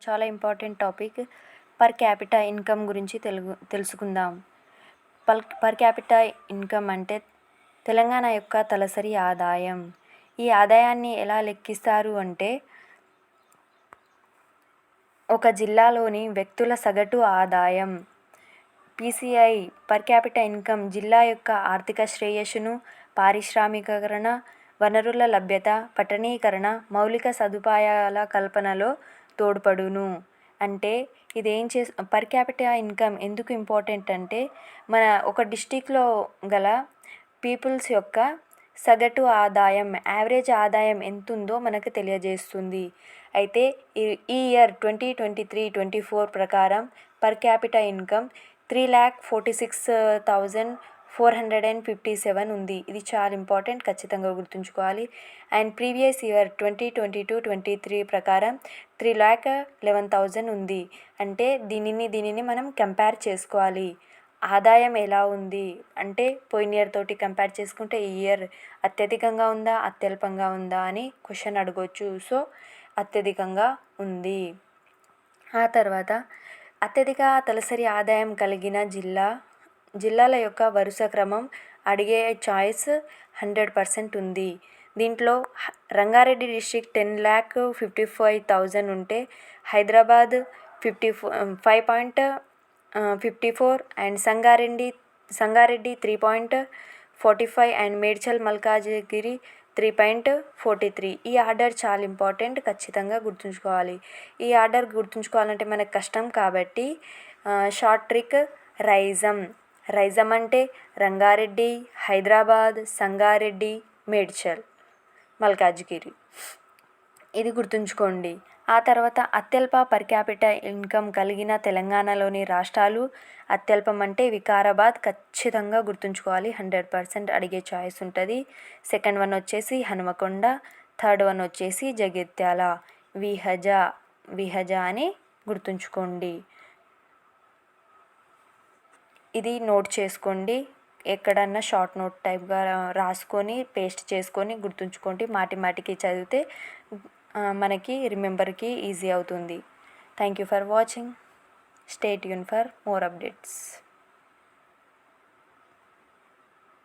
చాలా important topic. Per capita income గురించి తెలుసుకుందాం. పర్ క్యాపిటా ఇన్కమ్ అంటే తెలంగాణ యొక్క తలసరి ఆదాయం. ఈ ఆదాయాన్ని ఎలా లెక్కిస్తారు అంటే ఒక జిల్లాలోని వ్యక్తుల సగటు ఆదాయం. పీసీఐ పర్ క్యాపిటా ఇన్కమ్ జిల్లా యొక్క ఆర్థిక శ్రేయస్సును, పారిశ్రామికీకరణ, వనరుల లభ్యత, పట్టణీకరణ, మౌలిక సదుపాయాల కల్పనలో తోడ్పడును. అంటే ఇదేం పర్ క్యాపిటా ఇన్కమ్ ఎందుకు ఇంపార్టెంట్ అంటే మన ఒక డిస్టిక్లో గల పీపుల్స్ యొక్క సగటు ఆదాయం, యావరేజ్ ఆదాయం ఎంత ఉందో మనకు తెలియజేస్తుంది. అయితే ఈ ఇయర్ 2023-24 ప్రకారం పర్ క్యాపిటా ఇన్కమ్ 3,46,457 ఉంది. ఇది చాలా ఇంపార్టెంట్, ఖచ్చితంగా గుర్తుంచుకోవాలి. అండ్ ప్రీవియస్ ఇయర్ 2022-23 ప్రకారం 3,11,000 ఉంది. అంటే దీనిని మనం కంపేర్ చేసుకోవాలి. ఆదాయం ఎలా ఉంది అంటే పోయిన ఇయర్ తోటి కంపేర్ చేసుకుంటే ఈ ఇయర్ అత్యధికంగా ఉందా, అత్యల్పంగా ఉందా అని క్వశ్చన్ అడగవచ్చు. సో అత్యధికంగా ఉంది. ఆ తర్వాత అత్యధిక తలసరి ఆదాయం కలిగిన జిల్లాల యొక్క వరుస క్రమం అడిగే ఛాయిస్ 100% ఉంది. దీంట్లో రంగారెడ్డి డిస్ట్రిక్ట్ 10,55,000 ఉంటే హైదరాబాద్ 5.54 అండ్ సంగారెడ్డి 3.45 అండ్ మేడ్చల్ మల్కాజిగిరి 3.43. ఈ ఆర్డర్ చాలా ఇంపార్టెంట్, ఖచ్చితంగా గుర్తుంచుకోవాలి. ఈ ఆర్డర్ గుర్తుంచుకోవాలంటే మనకు కష్టం కాబట్టి షార్ట్ ట్రిక్ రైజం అంటే రంగారెడ్డి, హైదరాబాద్, సంగారెడ్డి, మేడ్చల్, మల్కాజ్గిరి. ఇది గుర్తుంచుకోండి. ఆ తర్వాత అత్యల్ప పర్ క్యాపిటా ఇన్కమ్ కలిగిన తెలంగాణలోని రాష్ట్రాలు. అత్యల్పం అంటే వికారాబాద్, ఖచ్చితంగా గుర్తుంచుకోవాలి, 100% అడిగే ఛాయిస్ ఉంటుంది. సెకండ్ వన్ వచ్చేసి హనుమకొండ, థర్డ్ వన్ వచ్చేసి జగిత్యాల. విహజ అని గుర్తుంచుకోండి. ఇది నోట్ చేసుకోండి. ఎక్కడన్నా షార్ట్ నోట్ టైప్గా రాసుకొని పేస్ట్ చేసుకొని గుర్తుంచుకోండి. మాటికి చదివితే మనకి రిమెంబర్కి ఈజీ అవుతుంది. Thank you for watching. Stay tune for more updates.